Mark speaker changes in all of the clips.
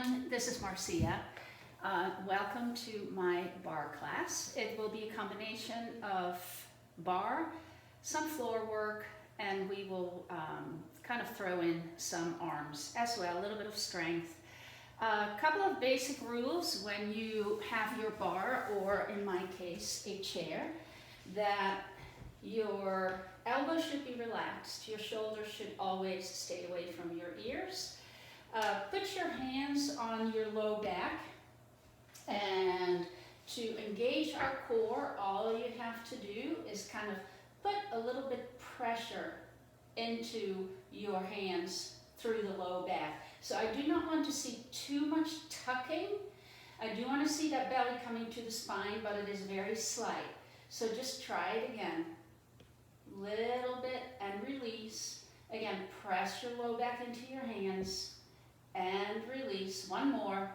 Speaker 1: everyone, this is Marcia. Welcome to my bar class. It will be a combination of bar, some floor work, and we will kind of throw in some arms as well, a little bit of strength. A couple of basic rules when you have your bar, or in my case, a chair, that your elbows should be relaxed, your shoulders should always stay away from your ears. Put your hands on your low back, and to engage our core, all you have to do is kind of put a little bit pressure into your hands through the low back. So I do not want to see too much tucking. I do want to see that belly coming to the spine, but it is very slight. So just try it again. Little bit and release. Again, press your low back into your hands and release. One more.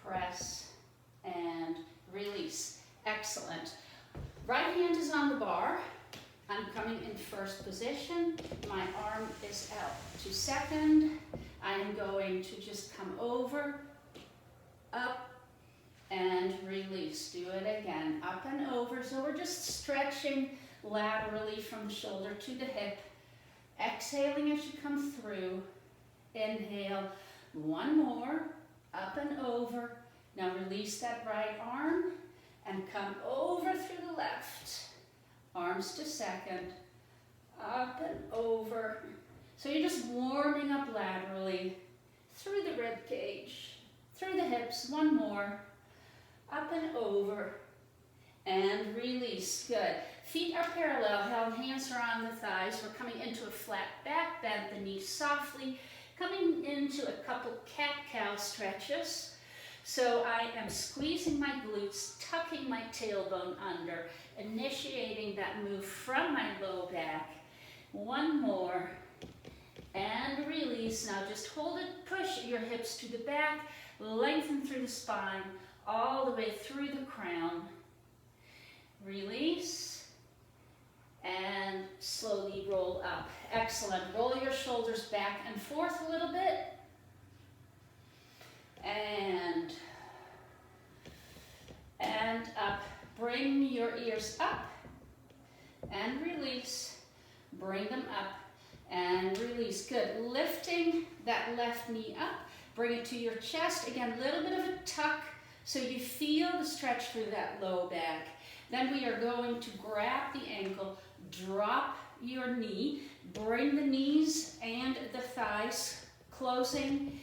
Speaker 1: Press and release. Excellent. Right hand is on the bar. I'm coming in first position. My arm is out to second. I am going to just come over, up, and release. Do it again. Up and over. So we're just stretching laterally from shoulder to the hip. Exhaling as you come through. Inhale. One more. Up and over. Now release that right arm and come over through the left. Arms to second. Up and over. So you're just warming up laterally through the rib cage, through the hips. One more. Up and over. And release. Good. Feet are parallel. Held hands are on the thighs. We're coming into a flat back. Bend the knees softly. Coming into a couple cat-cow stretches. So I am squeezing my glutes, tucking my tailbone under, initiating that move from my low back. One more. And release. Now just hold it, push your hips to the back, lengthen through the spine, all the way through the crown. Release. And slowly roll up. Excellent. Roll your shoulders back and forth a little bit. And up. Bring your ears up and release. Bring them up and release. Good. Lifting that left knee up. Bring it to your chest. Again, a little bit of a tuck so you feel the stretch through that low back. Then we are going to grab the ankle, drop your knee, bring the knees and the thighs closing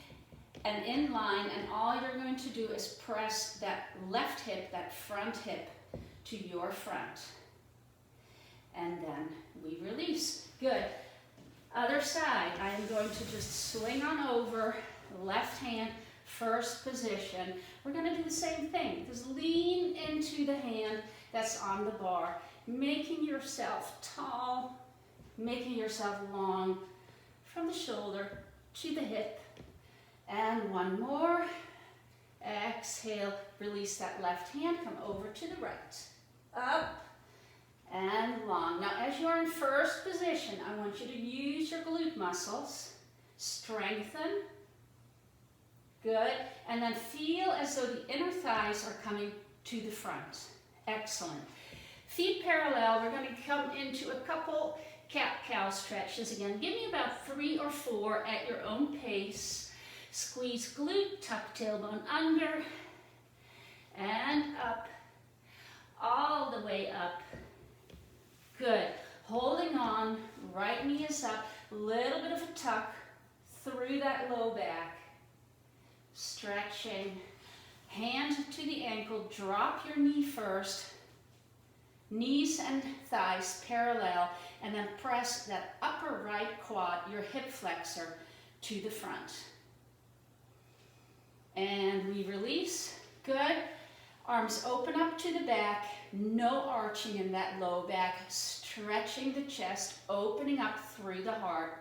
Speaker 1: and in line, and all you're going to do is press that left hip, that front hip, to your front. And then we release. Good. Other side, I am going to just swing on over, left hand, first position. We're going to do the same thing. Just lean into the hand that's on the bar, making yourself tall, making yourself long from the shoulder to the hip. And one more. Exhale, release that left hand, come over to the right. Up and long. Now as you're in first position, I want you to use your glute muscles. Strengthen. Good. And then feel as though the inner thighs are coming to the front. Excellent. Feet parallel. We're going to come into a couple cat-cow stretches again. Give me about 3 or 4 at your own pace. Squeeze glute, tuck tailbone under, and up, all the way up. Good. Holding on, right knee is up, little bit of a tuck through that low back. Stretching, hand to the ankle, drop your knee first, knees and thighs parallel, and then press that upper right quad, your hip flexor, to the front. And we release. Good. Arms open up to the back. No arching in that low back. Stretching the chest, opening up through the heart.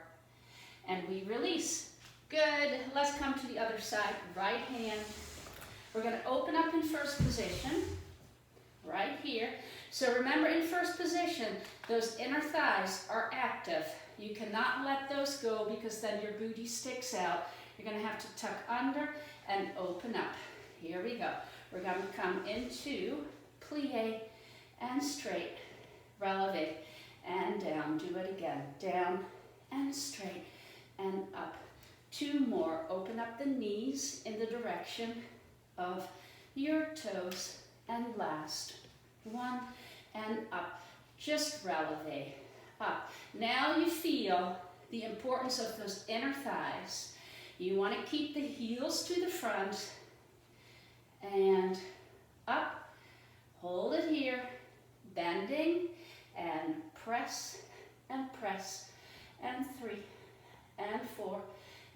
Speaker 1: And we release. Good. Let's come to the other side. Right hand. We're going to open up in first position. Right here. So remember, in first position, those inner thighs are active. You cannot let those go because then your booty sticks out. You're going to have to tuck under and open up. Here we go. We're going to come into plie and straight, releve, and down. Do it again. Down and straight and up. 2 more. Open up the knees in the direction of your toes. And last. 1 and up. Just releve. Up. Now you feel the importance of those inner thighs. You want to keep the heels to the front and up. Hold it here. Bending and press and 3 and 4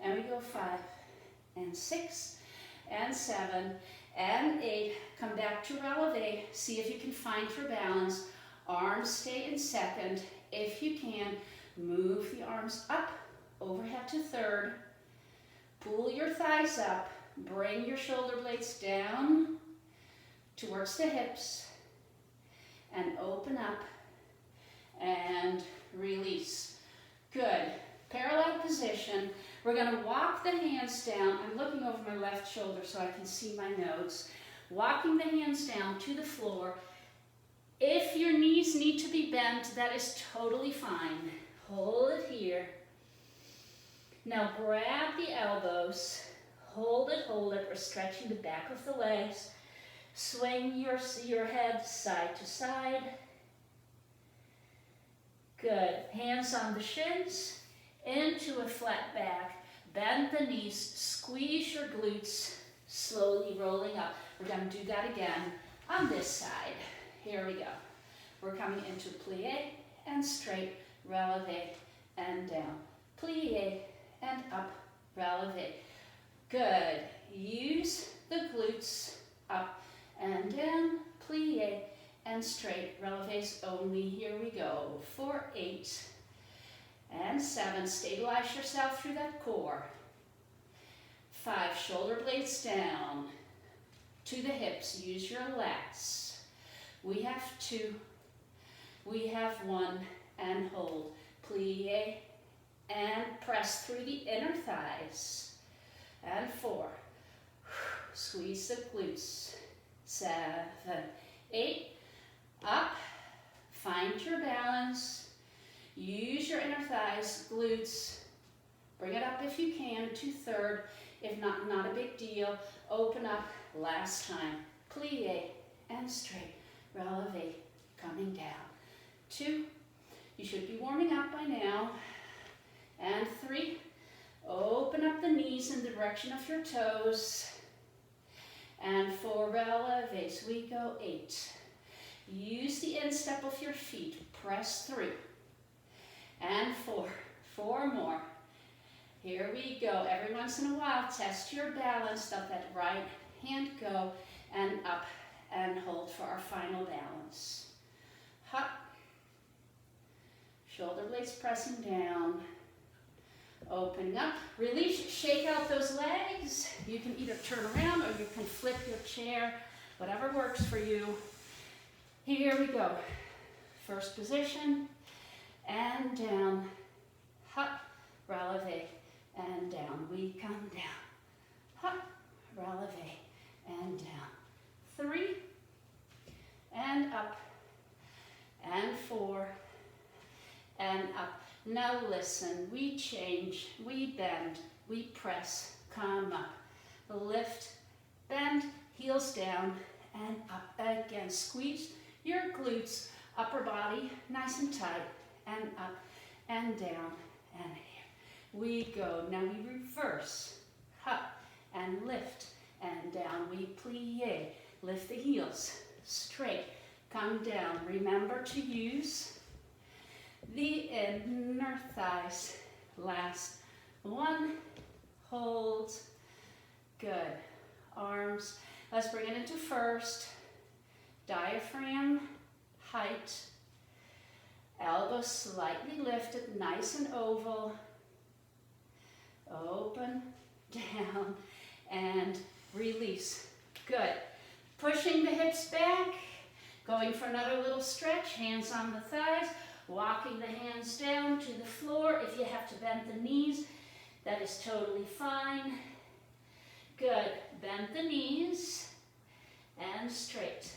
Speaker 1: and we go 5 and 6 and 7 and 8. Come back to releve. See if you can find your balance. Arms stay in second. If you can, move the arms up, overhead to third. Pull your thighs up. Bring your shoulder blades down towards the hips and open up and release. Good. Parallel position. We're going to walk the hands down. I'm looking over my left shoulder so I can see my notes. Walking the hands down to the floor. If your knees need to be bent, that is totally fine. Hold it here. Now grab the elbows. Hold it, hold it. We're stretching the back of the legs. Swing your head side to side. Good. Hands on the shins. Into a flat back. Bend the knees. Squeeze your glutes. Slowly rolling up. We're going to do that again on this side. Here we go. We're coming into plie and straight, releve and down. Plie and up, releve. Good. Use the glutes up and down, plie and straight. Releves only. Here we go. For 8 and 7. Stabilize yourself through that core. 5. Shoulder blades down to the hips. Use your lats. We have 2, we have 1, and hold. Plie and press through the inner thighs. And 4, squeeze the glutes. 7, 8, up, find your balance. Use your inner thighs, glutes. Bring it up if you can to third. If not, not a big deal. Open up, last time. Plie and straight. Releve, coming down. 2, you should be warming up by now. And 3, open up the knees in the direction of your toes. And 4, releves, we go 8. Use the instep of your feet, press through. And 4 more. Here we go. Every once in a while, test your balance. Let that right hand go and up. And hold for our final balance. Hop. Shoulder blades pressing down. Opening up. Release, shake out those legs. You can either turn around or you can flip your chair. Whatever works for you. Here we go. First position. And down. Hop. Releve. And down. We come down. Hop. Releve. And down. 3 and up and 4 and up. Now listen, we change, we bend, we press, come up. Lift, bend, heels down and up again. Squeeze your glutes, upper body nice and tight and up and down and here. We go. Now we reverse, up and lift and down. We plie. Lift the heels, straight, come down. Remember to use the inner thighs. Last 1, hold, good. Arms, let's bring it into first. Diaphragm, height. Elbows slightly lifted, nice and oval. Open, down, and release. Good. Pushing the hips back, going for another little stretch, hands on the thighs, walking the hands down to the floor. If you have to bend the knees, That is totally fine. Good. Bend the knees and straight.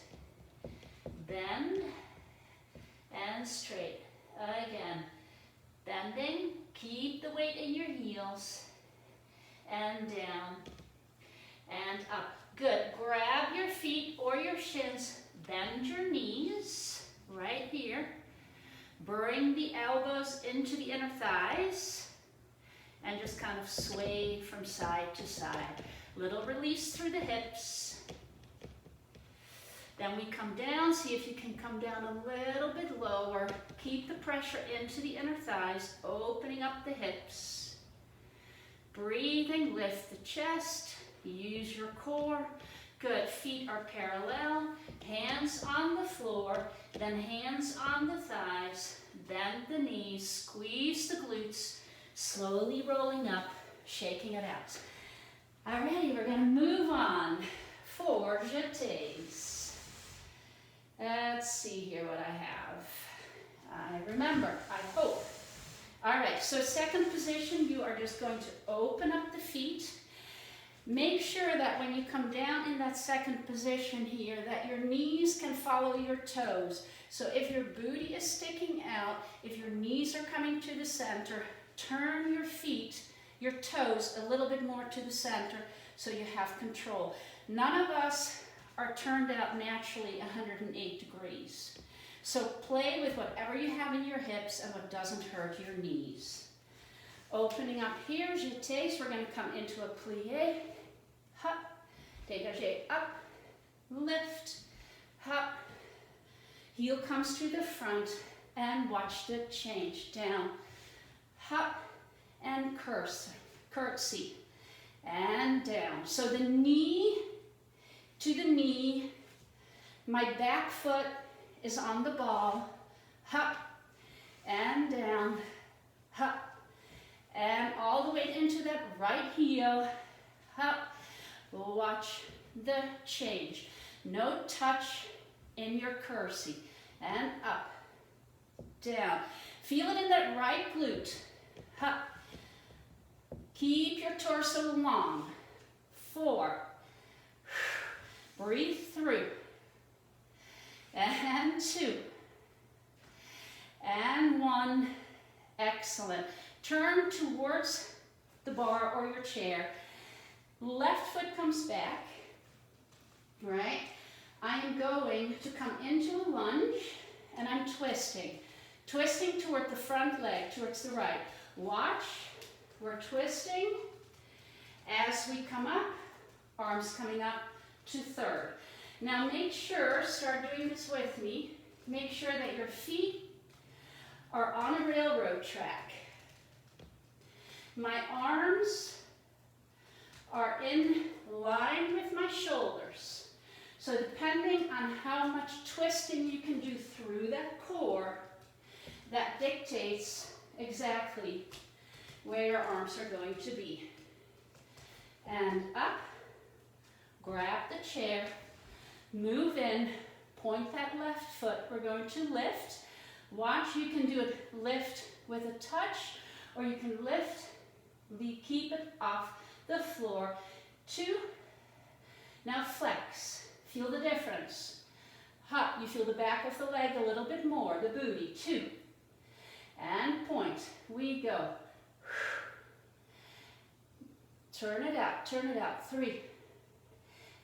Speaker 1: Bend and straight. Again. Bending. Keep the weight in your heels. And down. And up. Good. Grab your feet or your shins. Bend your knees right here. Bring the elbows into the inner thighs. And just kind of sway from side to side. Little release through the hips. Then we come down. See if you can come down a little bit lower. Keep the pressure into the inner thighs, opening up the hips. Breathing, lift the chest. Use your core. Good. Feet are parallel. Hands on the floor. Then hands on the thighs. Bend the knees. Squeeze the glutes. Slowly rolling up, shaking it out. Alrighty, we're going to move on for jetés. Let's see here what I have. I remember, I hope. Alright, so second position, you are just going to open up the feet. Make sure that when you come down in that second position here, that your knees can follow your toes. So if your booty is sticking out, if your knees are coming to the center, turn your feet, your toes a little bit more to the center so you have control. None of us are turned out naturally 108 degrees. So play with whatever you have in your hips and what doesn't hurt your knees. Opening up here, jetés, we're going to come into a plie, hop, dégagé, up, lift, hop, heel comes to the front, and watch the change, down, hop, and curtsy, and down. So the knee to the knee, my back foot is on the ball, hop, and down, hop, and all the way into that right heel, hop, watch the change. No touch in your curtsy, and up, down. Feel it in that right glute. Hop. Keep your torso long. 4. Breathe through. And 2. And 1. Excellent. Turn towards the bar or your chair. Left foot comes back. Right? I am going to come into a lunge and I'm twisting. Twisting toward the front leg, towards the right. Watch, we're twisting. As we come up, arms coming up to third. Now make sure, start doing this with me, make sure that your feet are on a railroad track. My arms are in line with my shoulders. So depending on how much twisting you can do through that core, that dictates exactly where your arms are going to be. And up, grab the chair, move in, point that left foot. We're going to lift. Watch, you can do it lift with a touch, or you can lift, keep it off the floor. 2, now flex. Feel the difference. Hop, you feel the back of the leg a little bit more, the booty. 2, and point. We go. Turn it out, turn it out. 3,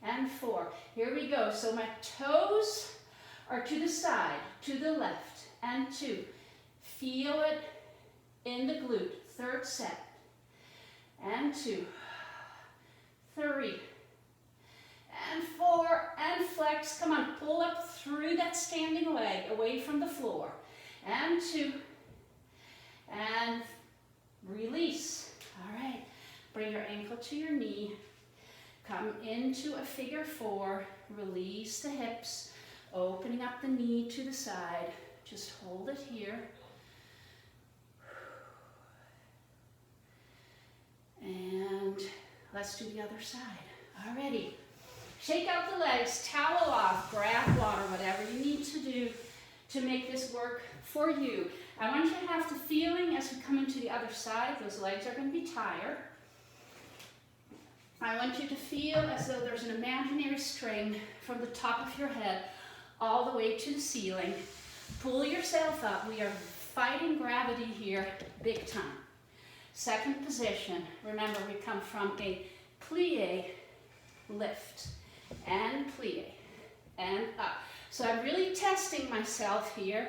Speaker 1: and 4. Here we go. So my toes are to the side, to the left, and 2. Feel it in the glute. Third set. And 2, 3, and 4, and flex. Come on, pull up through that standing leg, away from the floor. And 2, and release. All right, bring your ankle to your knee. Come into a figure 4. Release the hips, opening up the knee to the side. Just hold it here. And let's do the other side. Alrighty. Shake out the legs, towel off, grab water, whatever you need to do. to make this work for you. I want you to have the feeling as we come into the other side, those legs are going to be tired. I want you to feel as though there's an imaginary string from the top of your head all the way to the ceiling. Pull yourself up. We are fighting gravity here big time. Second position. Remember, we come from a plie, lift, and plie, and up. So I'm really testing myself here,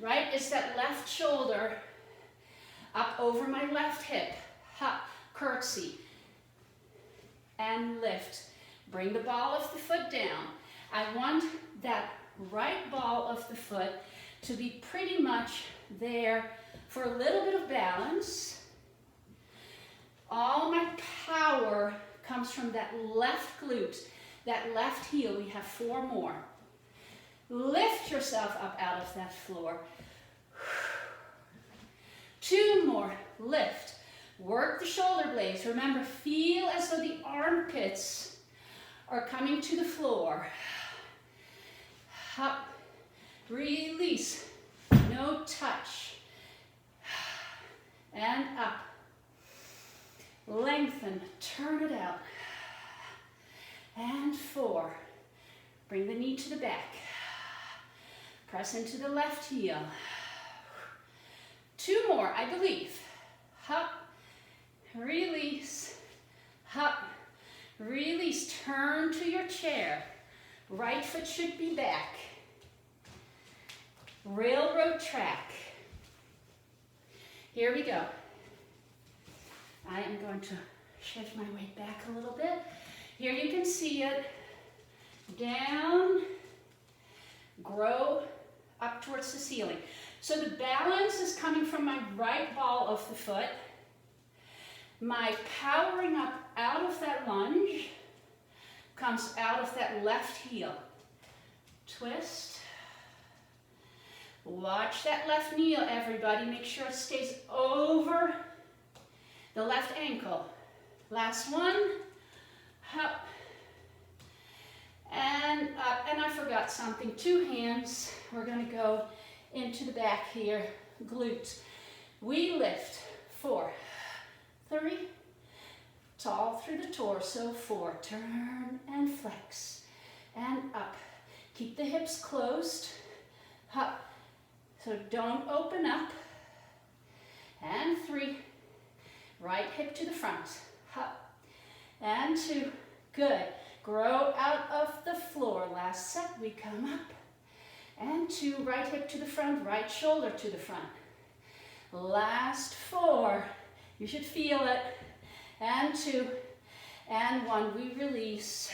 Speaker 1: right? Is that left shoulder up over my left hip. Hop, curtsy, and lift. Bring the ball of the foot down. I want that right ball of the foot to be pretty much there for a little bit of balance. All my power comes from that left glute, that left heel. We have 4 more. Lift yourself up out of that floor. 2 more. Lift. Work the shoulder blades. Remember, feel as though the armpits are coming to the floor. Up. Release. No touch. And up. Lengthen. Turn it out. And 4. Bring the knee to the back. Press into the left heel. 2 more, I believe. Up. Release. Up. Release. Turn to your chair. Right foot should be back. Railroad track. Here we go. I am going to shift my weight back a little bit. Here you can see it. Down. Grow up towards the ceiling. So the balance is coming from my right ball of the foot. My powering up out of that lunge comes out of that left heel. Twist. Watch that left knee, everybody. Make sure it stays over the left ankle. Last one. Up. And up. And I forgot something. 2 hands. We're going to go into the back here. Glute. We lift. 4. 3. Tall through the torso. 4. Turn and flex. And up. Keep the hips closed. Up. So don't open up. And 3. Right hip to the front. Up. And 2. Good. Grow out of the floor. Last set. We come up. And 2. Right hip to the front. Right shoulder to the front. Last 4. You should feel it. And 2. And 1. We release.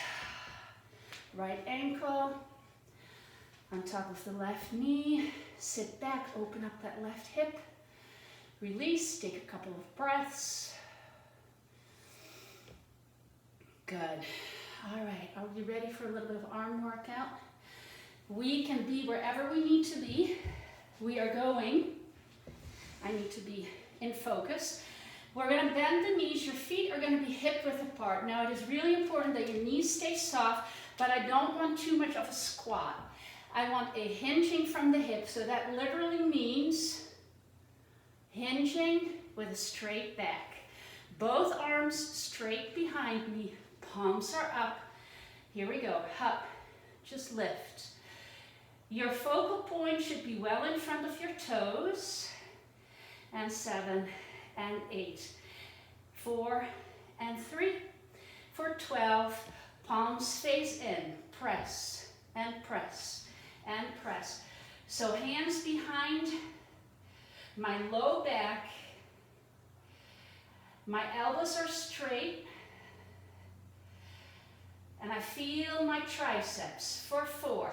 Speaker 1: Right ankle on top of the left knee. Sit back. Open up that left hip. Release. Take a couple of breaths. Good. All right. Are we ready for a little bit of arm workout? We can be wherever we need to be. We are going. I need to be in focus. We're going to bend the knees. Your feet are going to be hip width apart. Now, it is really important that your knees stay soft, but I don't want too much of a squat. I want a hinging from the hip, so that literally means hinging with a straight back. Both arms straight behind me. Palms are up. Here we go. Up. Just lift. Your focal point should be well in front of your toes. And 7 and 8. 4 and 3. For 12. Palms face in. Press and press and press. So hands behind my low back. My elbows are straight. And I feel my triceps for 4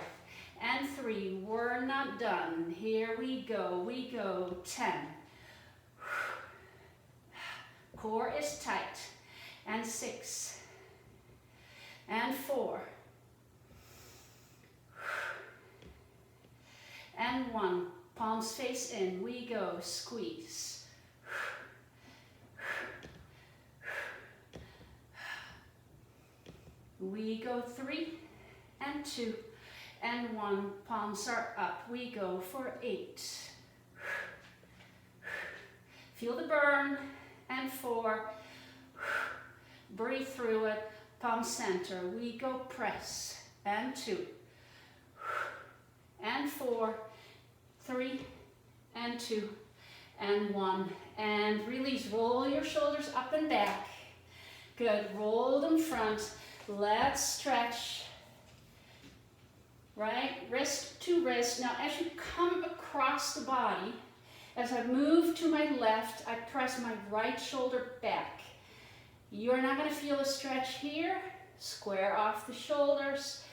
Speaker 1: and 3. We're not done. Here we go. We go. 10. Core is tight. And 6. And 4. And 1. Palms face in. We go. Squeeze. We go. 3 and 2 and 1. Palms are up. We go for 8. Feel the burn, and 4. Breathe through it. Palm center. We go press, and 2. And 4, 3, and 2, and 1. And release. Roll your shoulders up and back. Good. Roll them front. Let's stretch. Right? Wrist to wrist. Now, as you come across the body, as I move to my left, I press my right shoulder back. You're not going to feel a stretch here. Square off the shoulders.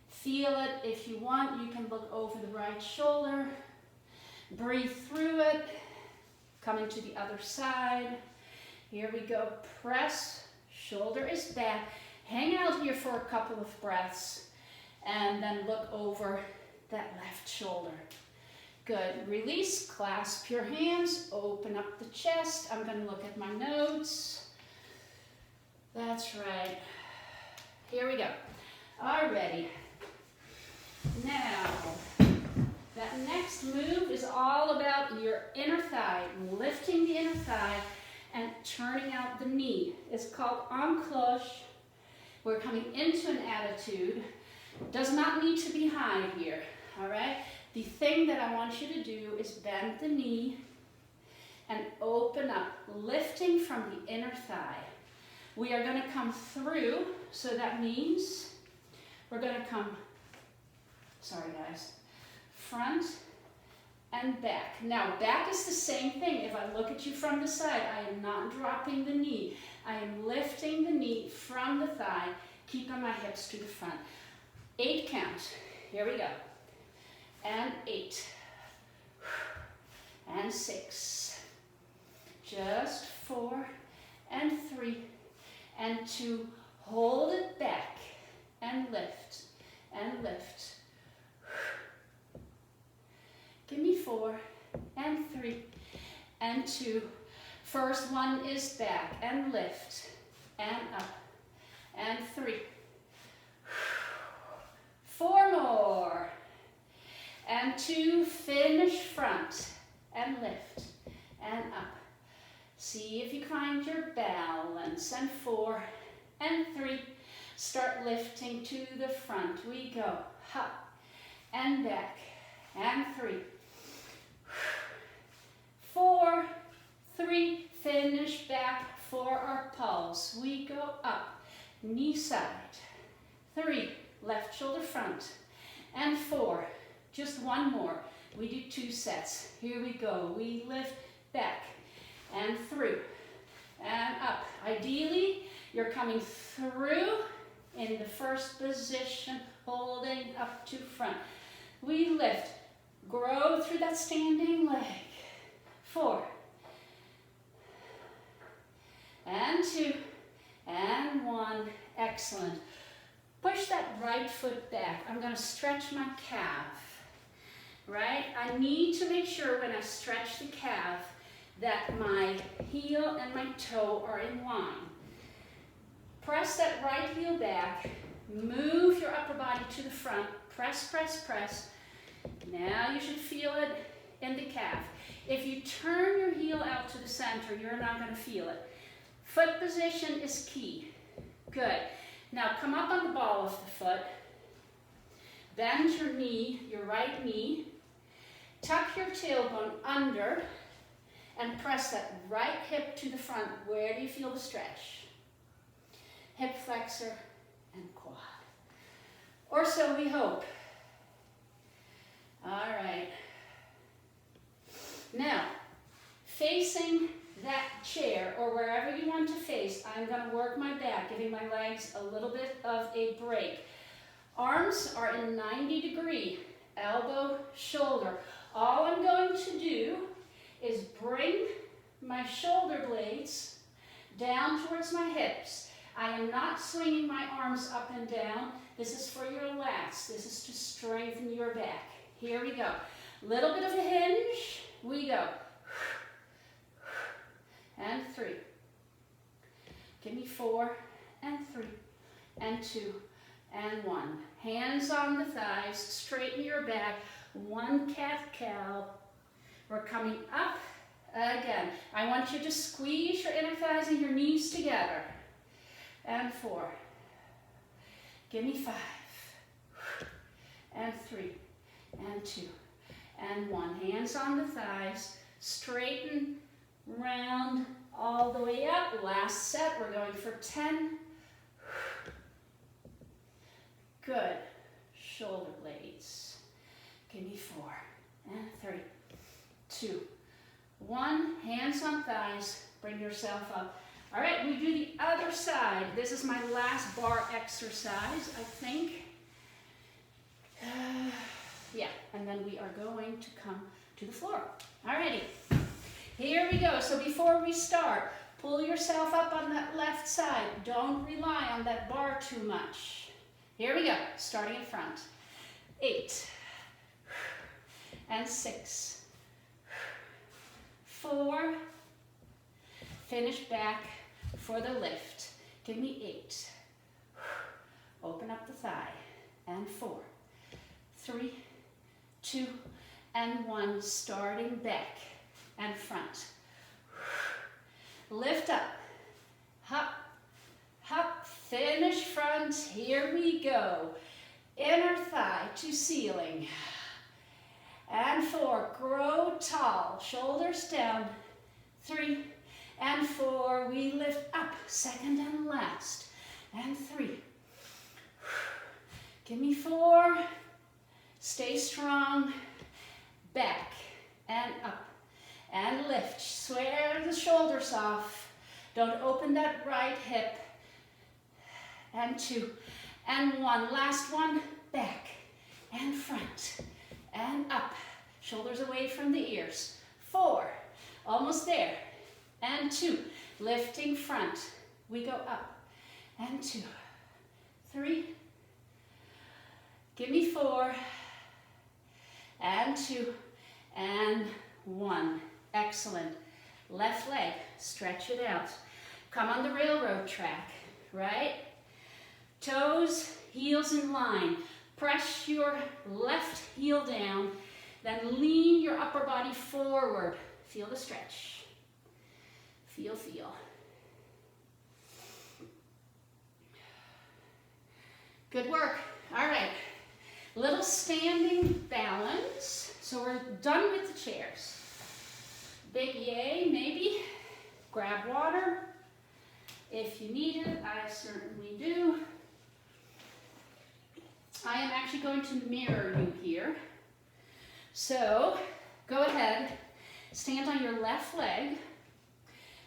Speaker 1: Feel it. If you want, you can look over the right shoulder. Breathe through it. Coming to the other side. Here we go. Press. Shoulder is back. Hang out here for a couple of breaths. And then look over that left shoulder. Good. Release. Clasp your hands. Open up the chest. I'm going to look at my notes. That's right. Here we go. Alrighty. Now, that next move is all about your inner thigh, lifting the inner thigh and turning out the knee. It's called en cloche. We're coming into an attitude. Does not need to be high here, all right? The thing that I want you to do is bend the knee and open up, lifting from the inner thigh. We are going to come through, so that means we're going to come, sorry guys, front and back. Now, back is the same thing. If I look at you from the side, I am not dropping the knee. I am lifting the knee from the thigh, keeping my hips to the front. 8 count. Here we go. And 8. And 6. Just 4 and 3 and 2. Hold it back and lift and lift. Give me 4 and 3 and 2. First one is back and lift and up and 3. 4 more. And 2, finish front and lift and up. See if you find your balance. And 4 and 3. Start lifting to the front. We go up and back and 3. 4, 3, finish back for our pulse. We go up, knee side. 3, left shoulder front. And 4, just one more. We do 2 sets. Here we go. We lift back and through and up. Ideally, you're coming through in the first position, holding up to front. We lift, grow through that standing leg. 4 and 2 and 1. Excellent. Push that right foot back. I'm going to stretch my calf, right? I need to make sure when I stretch the calf that my heel and my toe are in line. Press that right heel back. Move your upper body to the front. Press, press, press. Now you should feel it in the calf. If you turn your heel out to the center, you're not going to feel it. Foot position is key. Good. Now come up on the ball of the foot. Bend your knee, your right knee. Tuck your tailbone under and press that right hip to the front. Where do you feel the stretch? Hip flexor and quad. Or so we hope. All right. Now, facing that chair or wherever you want to face, I'm going to work my back, giving my legs a little bit of a break. Arms are in 90-degree, elbow, shoulder. All I'm going to do is bring my shoulder blades down towards my hips. I am not swinging my arms up and down. This is for your lats. This is to strengthen your back. Here we go. Little bit of a hinge. We go. And 3. Give me 4 and 3 and 2 and 1. Hands on the thighs, straighten your back, 1 cat-cow. We're coming up again. I want you to squeeze your inner thighs and your knees together. And 4. Give me 5. And 3. And 2. And 1. Hands on the thighs, straighten, round, all the way up. Last set, we're going for 10. Good. Shoulder blades. Give me 4. And 3. 2. 1. Hands on thighs. Bring yourself up. All right, we do the other side. This is my last bar exercise, I think. Yeah, and then we are going to come to the floor. All righty. Here we go. So before we start, pull yourself up on that left side. Don't rely on that bar too much. Here we go, starting in front. 8. And 6. 4. Finish back for the lift. Give me 8. Open up the thigh. And 4. 3, 2, and 1. Starting back and front. Lift up. Hop. Hop. Finish front. Here we go. Inner thigh to ceiling. And 4. Grow tall. Shoulders down. 3. And 4, we lift up, second and last. And 3. Give me 4. Stay strong. Back and up. And lift. Square the shoulders off. Don't open that right hip. And 2. And 1. Last one. Back and front. And up. Shoulders away from the ears. 4. Almost there. And 2, lifting front. We go up. And 2, 3. Give me 4. And 2, and 1. Excellent. Left leg, stretch it out. Come on the railroad track, right? Toes, heels in line. Press your left heel down, then lean your upper body forward. Feel the stretch. Feel, feel. Good work. All right. Little standing balance. So we're done with the chairs. Big yay, maybe. Grab water if you need it. I certainly do. I am actually going to mirror you here. So go ahead. Stand on your left leg.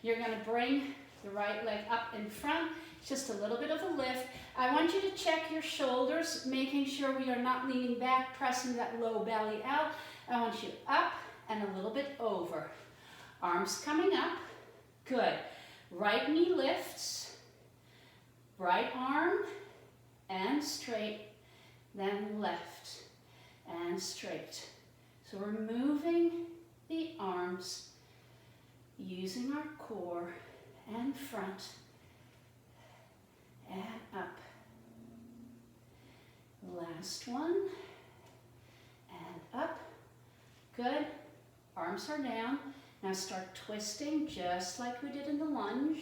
Speaker 1: You're going to bring the right leg up in front, just a little bit of a lift. I want you to check your shoulders, making sure we are not leaning back, pressing that low belly out. I want you up and a little bit over. Arms coming up. Good. Right knee lifts. Right arm and straight, then left and straight. So we're moving the arms using our core and front and up. Last one and up. Good. Arms are down. Now start twisting just like we did in the lunge.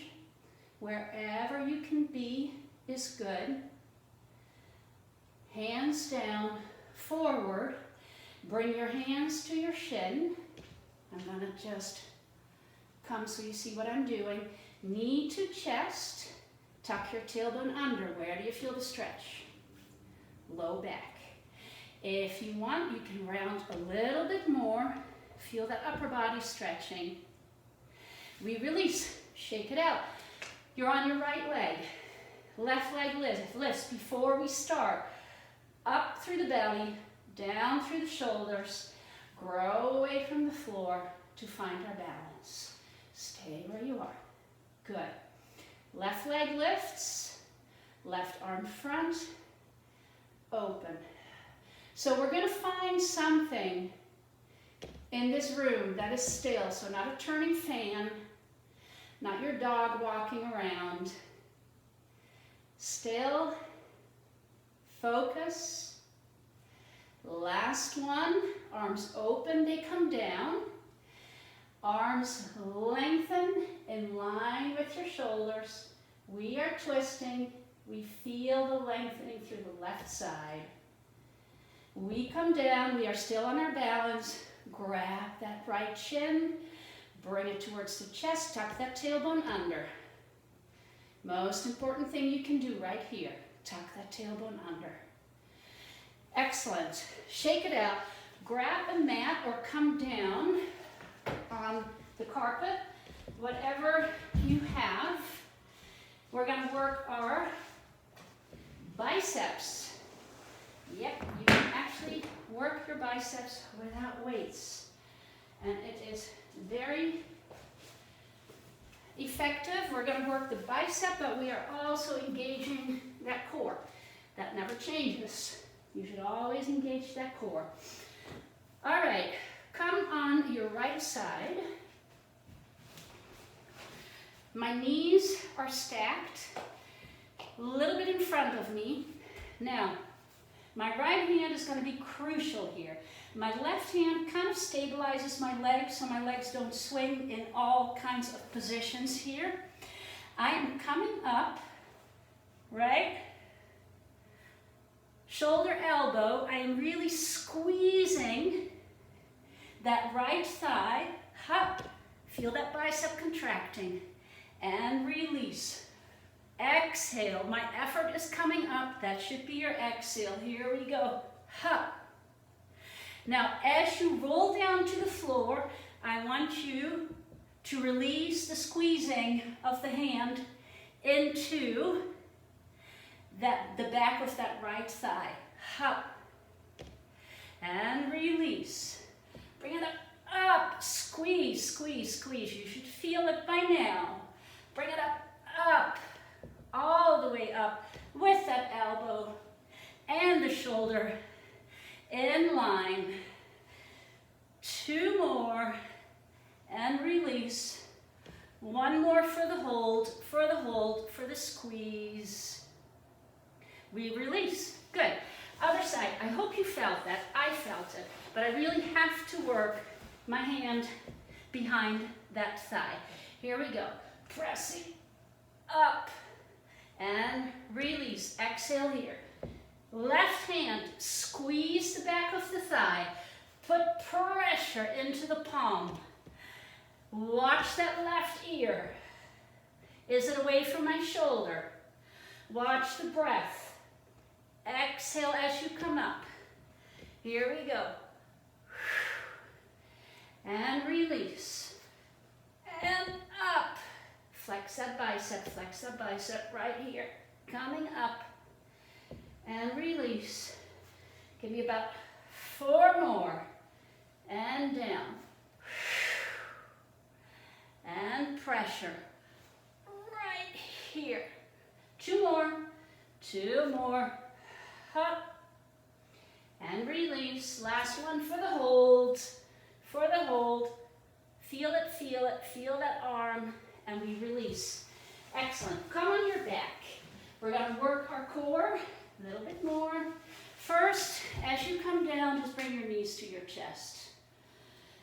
Speaker 1: Wherever you can be is good. Hands down, forward. Bring your hands to your shin. I'm going to just come so you see what I'm doing. Knee to chest. Tuck your tailbone under. Where do you feel the stretch? Low back. If you want, you can round a little bit more. Feel that upper body stretching. We release. Shake it out. You're on your right leg. Left leg lifts before we start. Up through the belly, down through the shoulders. Grow away from the floor to find our balance. Stay where you are. Good. Left leg lifts. Left arm front. Open. So we're going to find something in this room that is still. So not a turning fan, not your dog walking around. Still Focus. Last one. Arms open, they come down. Arms lengthen in line with your shoulders. We are twisting. We feel the lengthening through the left side. We come down. We are still on our balance. Grab that right shin. Bring it towards the chest. Tuck that tailbone under. Most important thing you can do right here. Tuck that tailbone under. Excellent. Shake it out. Grab a mat or come down on the carpet, whatever you have. We're going to work our biceps. Yep, you can actually work your biceps without weights. And it is very effective. We're going to work the bicep, but we are also engaging that core. That never changes. You should always engage that core. All right, come on your right side. My knees are stacked a little bit in front of me. Now, my right hand is going to be crucial here. My left hand kind of stabilizes my legs so my legs don't swing in all kinds of positions here. I am coming up, right? Shoulder, elbow. I am really squeezing that right thigh. Up. Feel that bicep contracting. And release. Exhale. My effort is coming up. That should be your exhale. Here we go. Up. Now, as you roll down to the floor, I want you to release the squeezing of the hand into the back of that right thigh. Up. And release. Bring it up. Squeeze, squeeze, squeeze. You should feel it by now. Bring it up, all the way up with that elbow and the shoulder in line. 2 more and release. 1 more for the hold, for the squeeze. We release. Good. Other side. I hope you felt that. I felt it. But I really have to work my hand behind that thigh. Here we go. Pressing up and release. Exhale here. Left hand, squeeze the back of the thigh. Put pressure into the palm. Watch that left ear. Is it away from my shoulder? Watch the breath. Exhale as you come up. Here we go. And release. And up. Flex that bicep right here. Coming up. And release. Give me about 4 more. And down. And pressure. Right here. 2 more. 2 more. Up. And release. Last one for the hold. For the hold. Feel it, feel it. Feel that arm. And we release. Excellent. Come on your back. We're going to work our core a little bit more. First, as you come down, just bring your knees to your chest.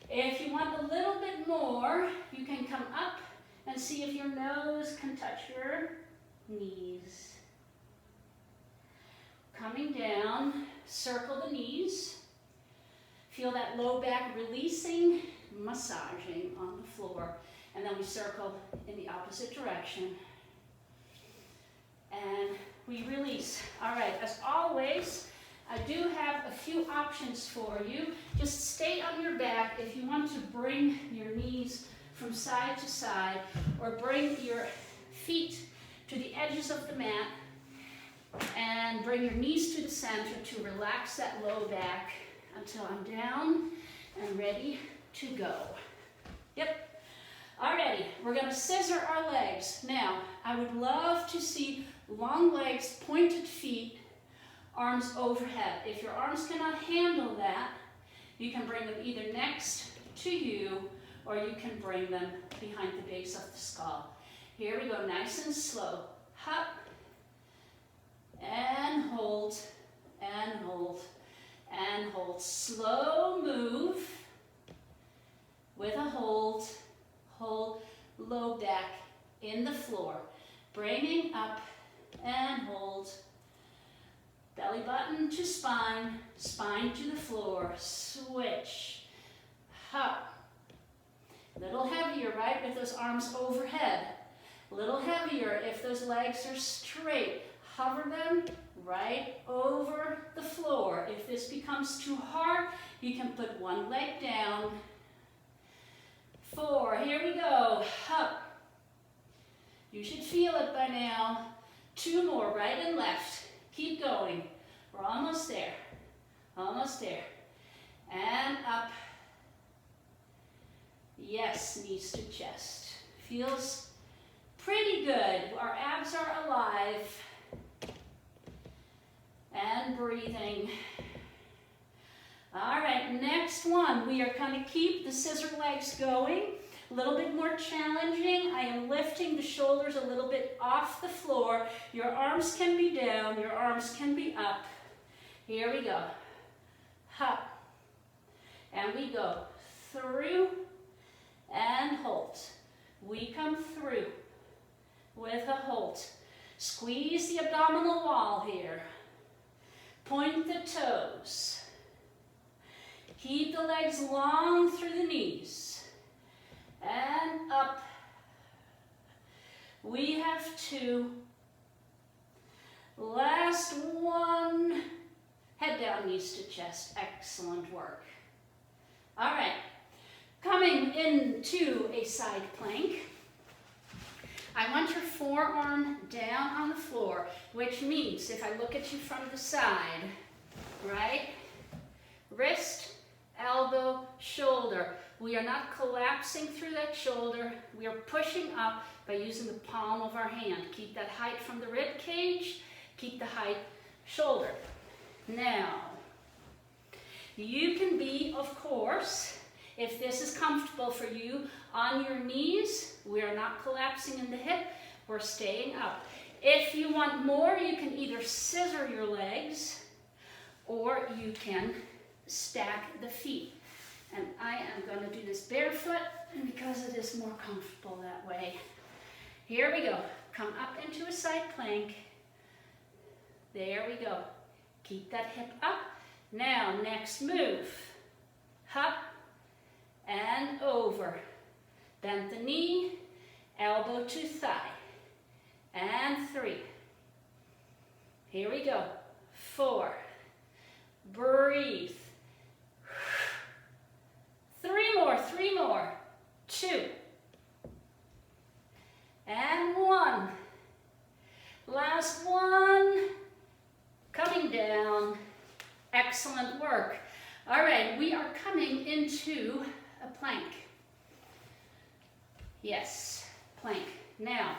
Speaker 1: If you want a little bit more, you can come up and see if your nose can touch your knees. Coming down, circle the knees. Feel that low back releasing, massaging on the floor. And then we circle in the opposite direction. And we release. All right, as always, I do have a few options for you. Just stay on your back if you want to bring your knees from side to side or bring your feet to the edges of the mat and bring your knees to the center to relax that low back until I'm down and ready to go. Yep. Alrighty, we're going to scissor our legs. Now, I would love to see long legs, pointed feet, arms overhead. If your arms cannot handle that, you can bring them either next to you or you can bring them behind the base of the skull. Here we go, nice and slow. Hop and hold. and hold, and hold. Slow move with a hold, hold, low back in the floor. Bringing up and hold. Belly button to spine, spine to the floor. Switch. Up. A little heavier, right, with those arms overhead. A little heavier if those legs are straight. Hover them right over the floor. If this becomes too hard, you can put one leg down. 4, here we go. Up. You should feel it by now. 2 more, right and left. Keep going. We're almost there. Almost there. And up. Yes, knees to chest. Feels pretty good. Our abs are alive. And breathing. All right, next one. We are going to keep the scissor legs going. A little bit more challenging. I am lifting the shoulders a little bit off the floor. Your arms can be down. Your arms can be up. Here we go. Up. And we go through and hold. We come through with a hold. Squeeze the abdominal wall here. Point the toes. Keep the legs long through the knees. And up. We have 2. Last one. Head down, knees to chest. Excellent work. All right. Coming into a side plank. I want your forearm down on the floor, which means if I look at you from the side, right? Wrist, elbow, shoulder. We are not collapsing through that shoulder. We are pushing up by using the palm of our hand. Keep that height from the rib cage. Keep the height shoulder. Now, you can be, of course, if this is comfortable for you, on your knees. We are not collapsing in the hip. We're staying up. If you want more, you can either scissor your legs or you can stack the feet. And I am going to do this barefoot because it is more comfortable that way. Here we go. Come up into a side plank. There we go. Keep that hip up. Now, next move. Up and over. Bend the knee, elbow to thigh. And 3. Here we go. 4. Breathe. 3 more, 3 more. 2. And 1. Last one. Coming down. Excellent work. All right, we are coming into a plank. Yes, plank. Now,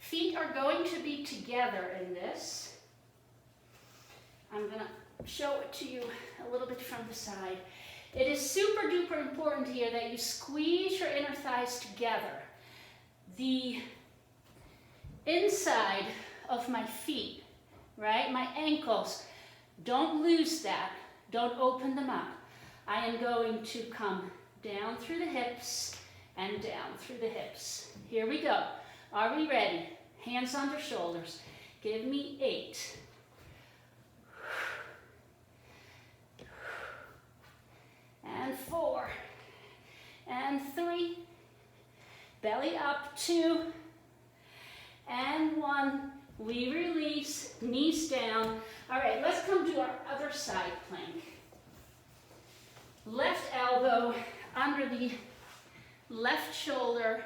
Speaker 1: feet are going to be together in this. I'm going to show it to you a little bit from the side. It is super duper important here that you squeeze your inner thighs together. The inside of my feet, right, my ankles, don't lose that. Don't open them up. I am going to come down through the hips and down through the hips. Here we go. Are we ready? Hands under shoulders. Give me 8. And 4. And 3. Belly up. 2. And 1. We release. Knees down. All right, let's come to our other side plank. Left elbow under the left shoulder,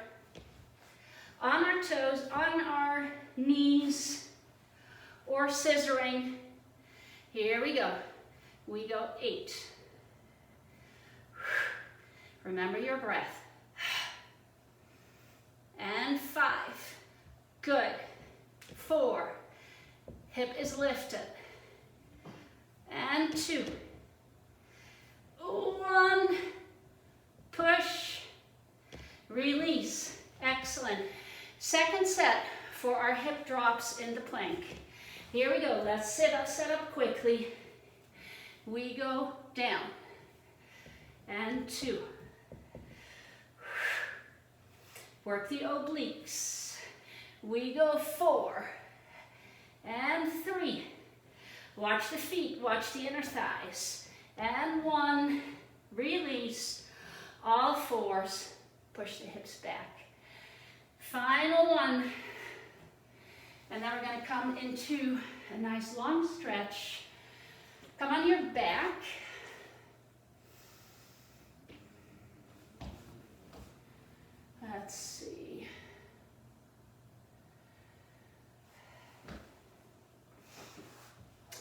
Speaker 1: on our toes, on our knees, or scissoring. Here we go. We go 8. Remember your breath. And 5. Good. 4. Hip is lifted. And 2. 1. Push. Release. Excellent. Second set for our hip drops in the plank. Here we go. Let's set up quickly. We go down. And 2. Work the obliques. We go 4. And 3. Watch the feet, watch the inner thighs. And 1. Release. All 4s. Push the hips back. Final 1. And then we're going to come into a nice long stretch. Come on your back. Let's see.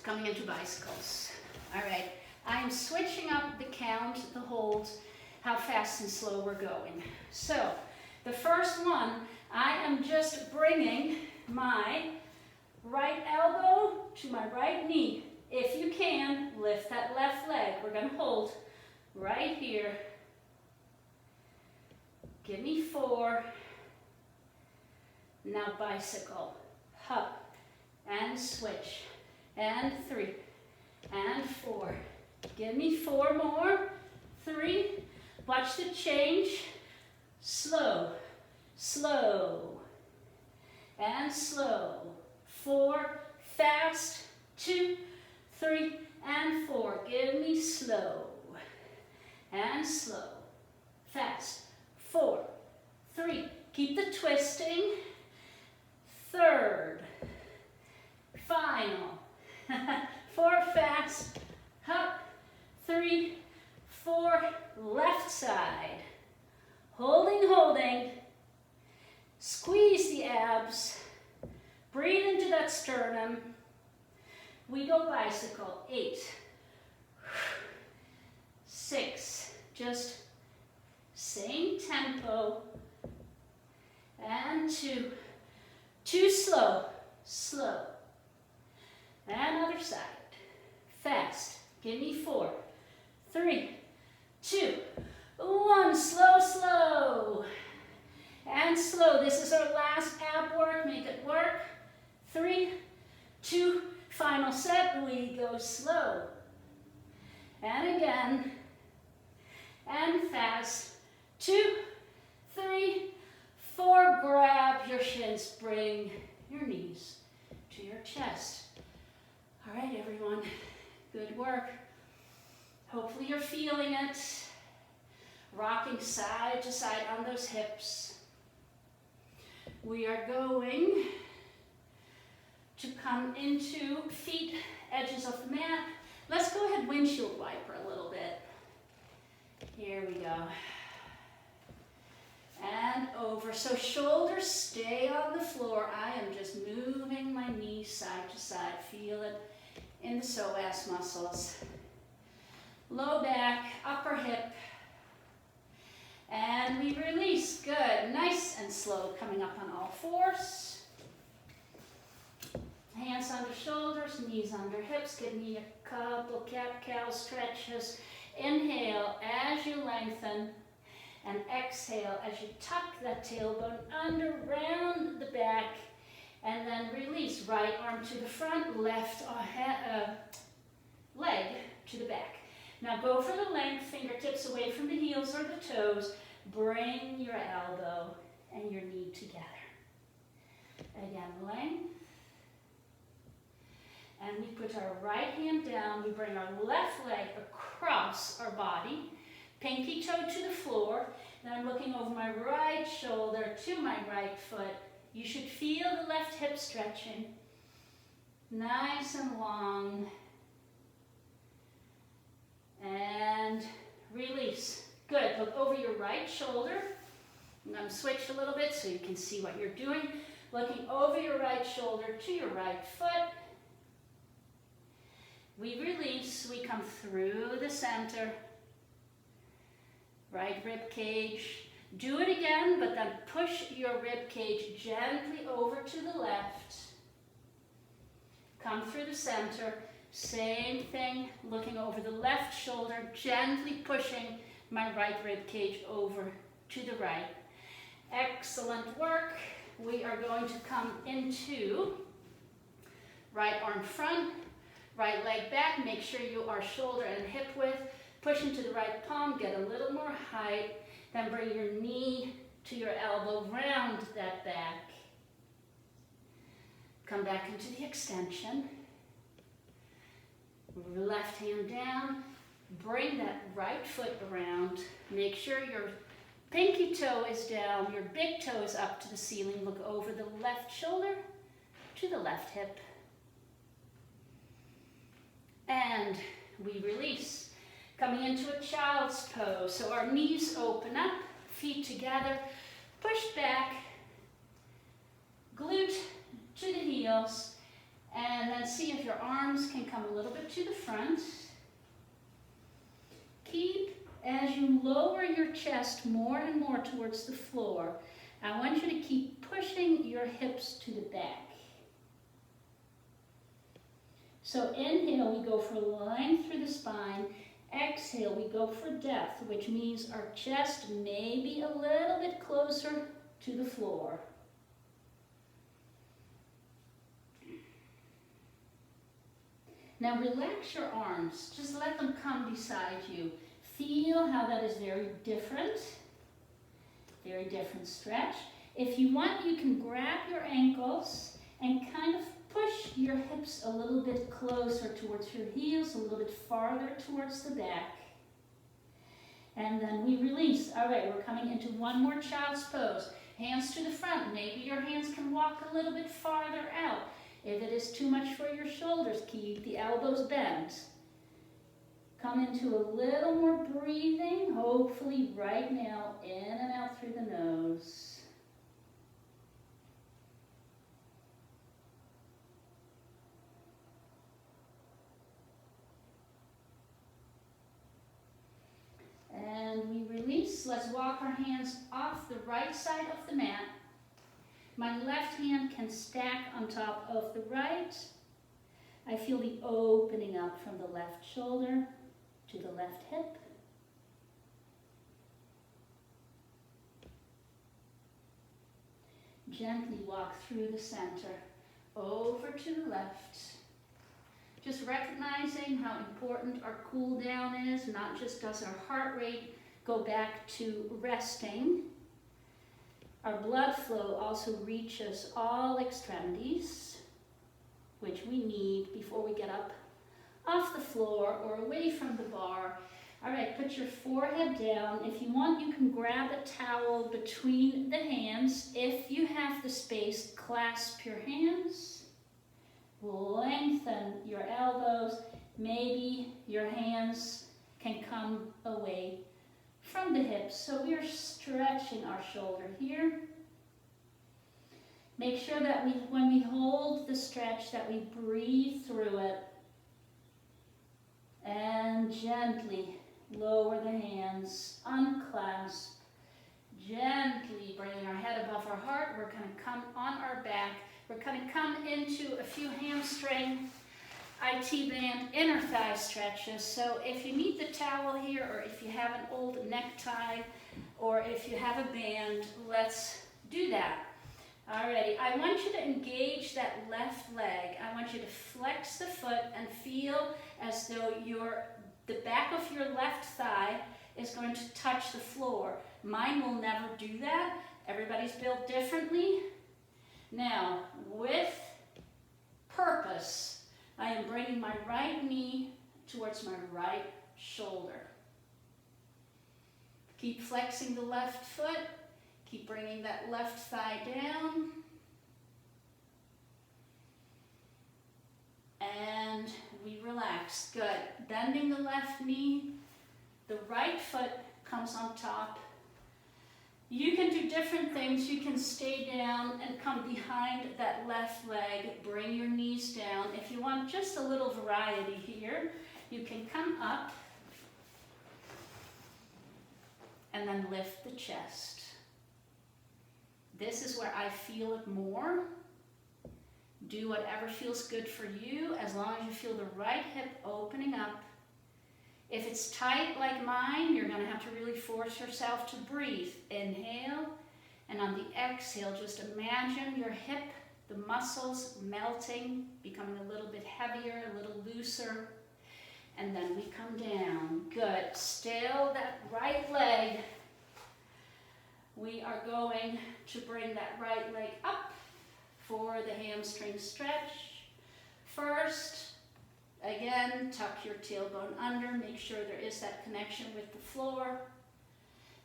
Speaker 1: Coming into bicycles. All right. I'm switching up the count, the holds, how fast and slow we're going. So, the first one, I am just bringing my right elbow to my right knee. If you can, lift that left leg. We're going to hold right here. Give me 4. Now bicycle. Hop and switch. And 3. And 4. Give me 4 more. 3. Watch the change. Slow. Slow. And slow. 4. Fast. 2. 3. And 4. Give me slow. And slow. Fast. 4. 3. Keep the twisting. 3rd. Final. 4 fast. Hop. 3. 4. Left side. Holding, holding. Squeeze the abs. Breathe into that sternum. We go bicycle. 8. 6. Just same tempo. And 2. 2 slow. Slow. And other side. Fast. Give me 4. 3. 2. 1. Slow, slow. And slow. This is our last ab work. Make it work. 3. 2. Final set. We go slow. And again. And fast. 2. 3. 4. Grab your shins. Bring your knees to your chest. All right, everyone. Good work. Hopefully you're feeling it. Rocking side to side on those hips. We are going to come into feet, edges of the mat. Let's go ahead windshield wiper a little bit. Here we go. And over. So shoulders stay on the floor. I am just moving my knees side to side. Feel it in the psoas muscles. Low back, upper hip. And we release. Good. Nice and slow. Coming up on all 4s. Hands under shoulders, knees under hips. Give me a couple cat-cow stretches. Inhale as you lengthen. And exhale as you tuck that tailbone under, round the back. And then release. Right arm to the front, left leg to the back. Now go for the length, fingertips away from the heels or the toes. Bring your elbow and your knee together. Again, length. And we put our right hand down. We bring our left leg across our body. Pinky toe to the floor. Then I'm looking over my right shoulder to my right foot. You should feel the left hip stretching. Nice and long. And release. Good. Look over your right shoulder. I'm going to switch a little bit so you can see what you're doing. Looking over your right shoulder to your right foot. We release. We come through the center. Right rib cage. Do it again, but then push your rib cage gently over to the left. Come through the center. Same thing, looking over the left shoulder, gently pushing my right rib cage over to the right. Excellent work. We are going to come into Right arm front, right leg back. Make sure you are shoulder and hip width. Push into the right palm, get a little more height. Then bring your knee to your elbow, round that back. Come back into the extension. Left hand down. Bring that right foot around. Make sure your pinky toe is down, your big toe is up to the ceiling. Look over the left shoulder to the left hip. And we release. Coming into a child's pose. So our knees open up, feet together, push back, glute to the heels, and then see if your arms can come a little bit to the front. Keep, as you lower your chest more and more towards the floor, I want you to keep pushing your hips to the back. So inhale, we go for line through the spine. Exhale, we go for depth, which means our chest may be a little bit closer to the floor. Now relax your arms. Just let them come beside you. Feel how that is very different stretch. If you want, you can grab your ankles and kind of push your hips a little bit closer towards your heels, a little bit farther towards the back. And then we release. All right, we're coming into one more child's pose. Hands to the front. Maybe your hands can walk a little bit farther out. If it is too much for your shoulders, keep the elbows bent. Come into a little more breathing, hopefully right now, in and out through the nose. And we release. Let's walk our hands off the right side of the mat. My left hand can stack on top of the right. I feel the opening up from the left shoulder to the left hip. Gently walk through the center, over to the left. Just recognizing how important our cool down is. Not just does our heart rate go back to resting, our blood flow also reaches all extremities, which we need before we get up off the floor or away from the bar. All right, put your forehead down. If you want, you can grab a towel between the hands. If you have the space, clasp your hands. Lengthen your elbows. Maybe your hands can come away from the hips. So we're stretching our shoulder here. Make sure that when we hold the stretch, that we breathe through it. And gently lower the hands, unclasp. Gently bringing our head above our heart. We're going to come on our back. We're going to come into a few hamstring, IT band, inner thigh stretches. So if you need the towel here, or if you have an old necktie, or if you have a band, let's do that. Alrighty, I want you to engage that left leg. I want you to flex the foot and feel as though the back of your left thigh is going to touch the floor. Mine will never do that. Everybody's built differently. Now, with purpose, I am bringing my right knee towards my right shoulder. Keep flexing the left foot. Keep bringing that left thigh down. And we relax. Good. Bending the left knee. The right foot comes on top. You can do different things. You can stay down and come behind that left leg. Bring your knees down. If you want just a little variety here, you can come up and then lift the chest. This is where I feel it more. Do whatever feels good for you, as long as you feel the right hip opening up. If it's tight like mine, you're going to have to really force yourself to breathe. Inhale, and on the exhale, just imagine your hip, the muscles melting, becoming a little bit heavier, a little looser. And then we come down. Good. Still that right leg. We are going to bring that right leg up for the hamstring stretch. First, again, tuck your tailbone under. Make sure there is that connection with the floor.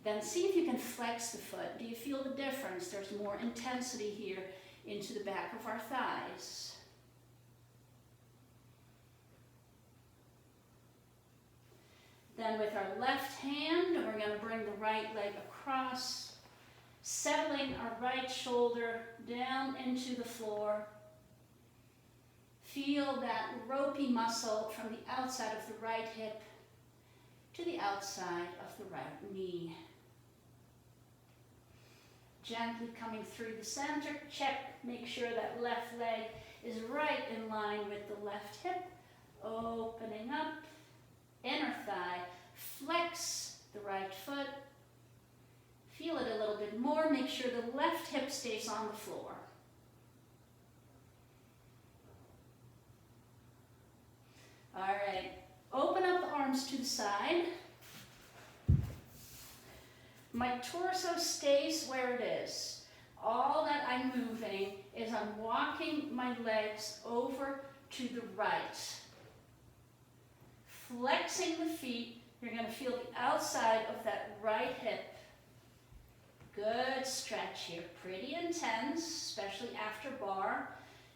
Speaker 1: Then see if you can flex the foot. Do you feel the difference? There's more intensity here into the back of our thighs. Then with our left hand, we're going to bring the right leg across, settling our right shoulder down into the floor. Feel that ropey muscle from the outside of the right hip to the outside of the right knee. Gently coming through the center, check, make sure that left leg is right in line with the left hip. Opening up, inner thigh, flex the right foot. Feel it a little bit more, make sure the left hip stays on the floor. All right, open up the arms to the side. My torso stays where it is. All that I'm moving is I'm walking my legs over to the right. Flexing the feet, you're going to feel the outside of that right hip. Good stretch here, pretty intense, especially after bar.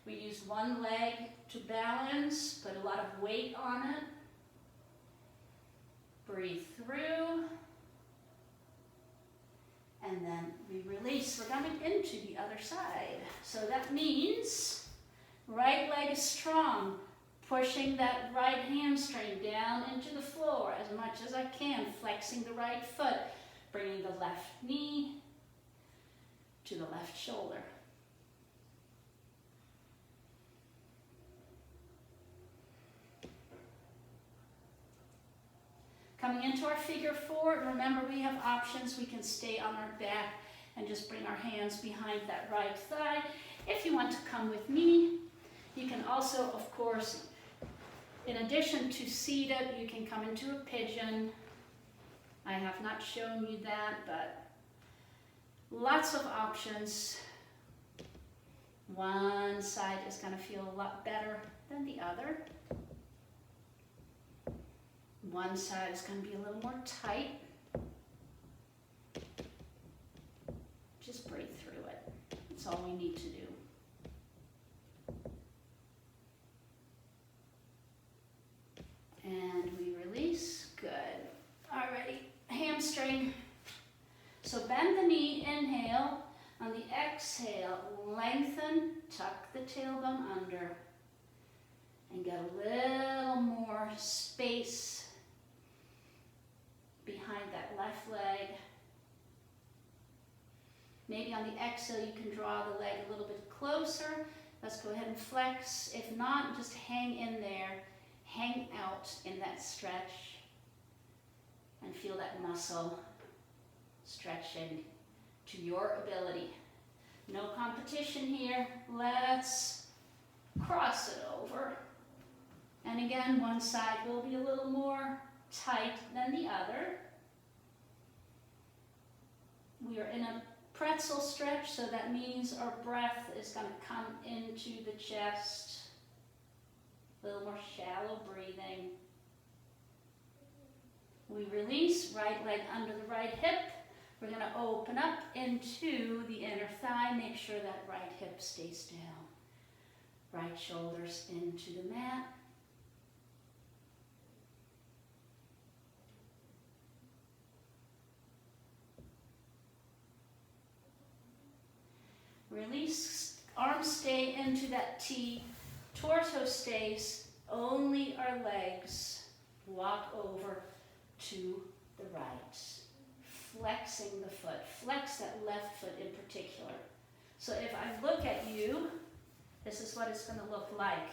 Speaker 1: We use one leg to balance, put a lot of weight on it. Breathe through. And then we release. We're coming into the other side. So that means right leg is strong, pushing that right hamstring down into the floor as much as I can, flexing the right foot, bringing the left knee to the left shoulder. Coming into our figure four, remember we have options. We can stay on our back and just bring our hands behind that right thigh. If you want to come with me, you can also, of course, in addition to seated, you can come into a pigeon. I have not shown you that, but lots of options. One side is going to feel a lot better than the other. One side is going to be a little more tight. Just breathe through it. That's all we need to do. And we release. Good. Alrighty. Hamstring. So bend the knee, inhale. On the exhale, lengthen, tuck the tailbone under. And get a little more space behind that left leg. Maybe on the exhale you can draw the leg a little bit closer. Let's go ahead and flex. If not, just hang in there. Hang out in that stretch and feel that muscle stretching to your ability. No competition here. Let's cross it over. And again, one side will be a little more tight than the other. We are in a pretzel stretch, so that means our breath is going to come into the chest. A little more shallow breathing. We release, right leg under the right hip. We're going to open up into the inner thigh. Make sure that right hip stays down. Right shoulders into the mat. Release, arms stay into that T, torso stays, only our legs walk over to the right. Flexing the foot, flex that left foot in particular. So if I look at you, this is what it's going to look like,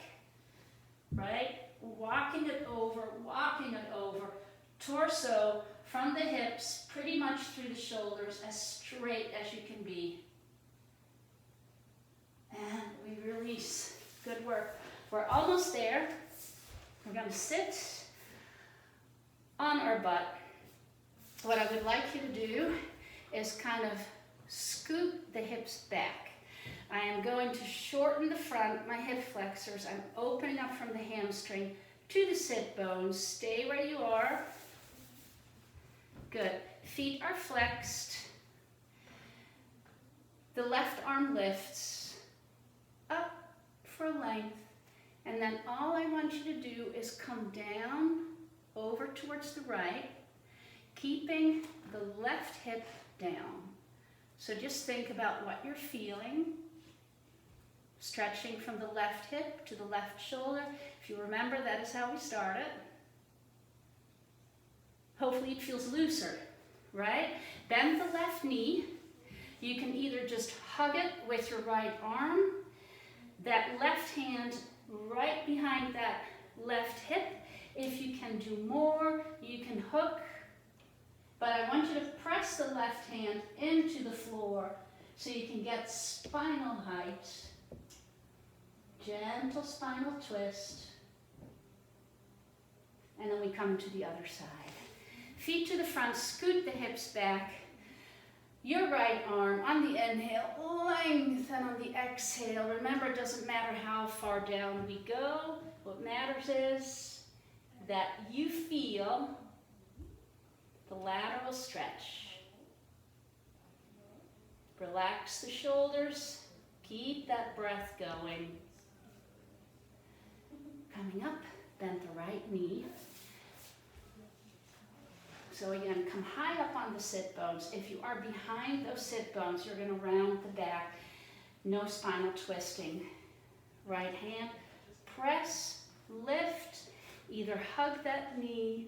Speaker 1: right? Walking it over, torso from the hips, pretty much through the shoulders, as straight as you can be. And we release. Good work. We're almost there. We're going to sit on our butt. What I would like you to do is kind of scoot the hips back. I am going to shorten the front, my hip flexors. I'm opening up from the hamstring to the sit bones. Stay where you are. Good. Feet are flexed. The left arm lifts up for length. And then all I want you to do is come down over towards the right, keeping the left hip down. So just think about what you're feeling. Stretching from the left hip to the left shoulder. If you remember, that is how we started. Hopefully it feels looser, right? Bend the left knee. You can either just hug it with your right arm, that left hand right behind that left hip. If you can do more, you can hook. But I want you to press the left hand into the floor so you can get spinal height. Gentle spinal twist. And then we come to the other side. Feet to the front, scoot the hips back. Your right arm on the inhale, lengthen on the exhale. Remember, it doesn't matter how far down we go. What matters is that you feel the lateral stretch. Relax the shoulders. Keep that breath going. Coming up, bend the right knee. So again, come high up on the sit bones. If you are behind those sit bones, you're going to round the back. No spinal twisting. Right hand, press, lift, either hug that knee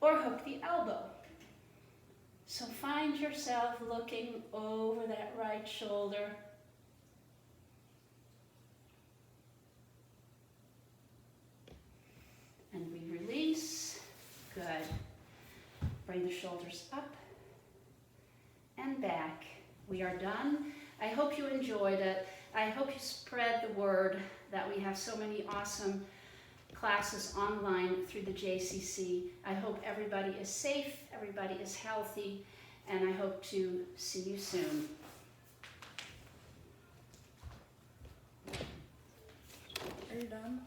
Speaker 1: or hook the elbow. So find yourself looking over that right shoulder. And we release. Good. Bring the shoulders up and back. We are done. I hope you enjoyed it. I hope you spread the word that we have so many awesome classes online through the JCC. I hope everybody is safe, everybody is healthy, and I hope to see you soon.
Speaker 2: Are you done?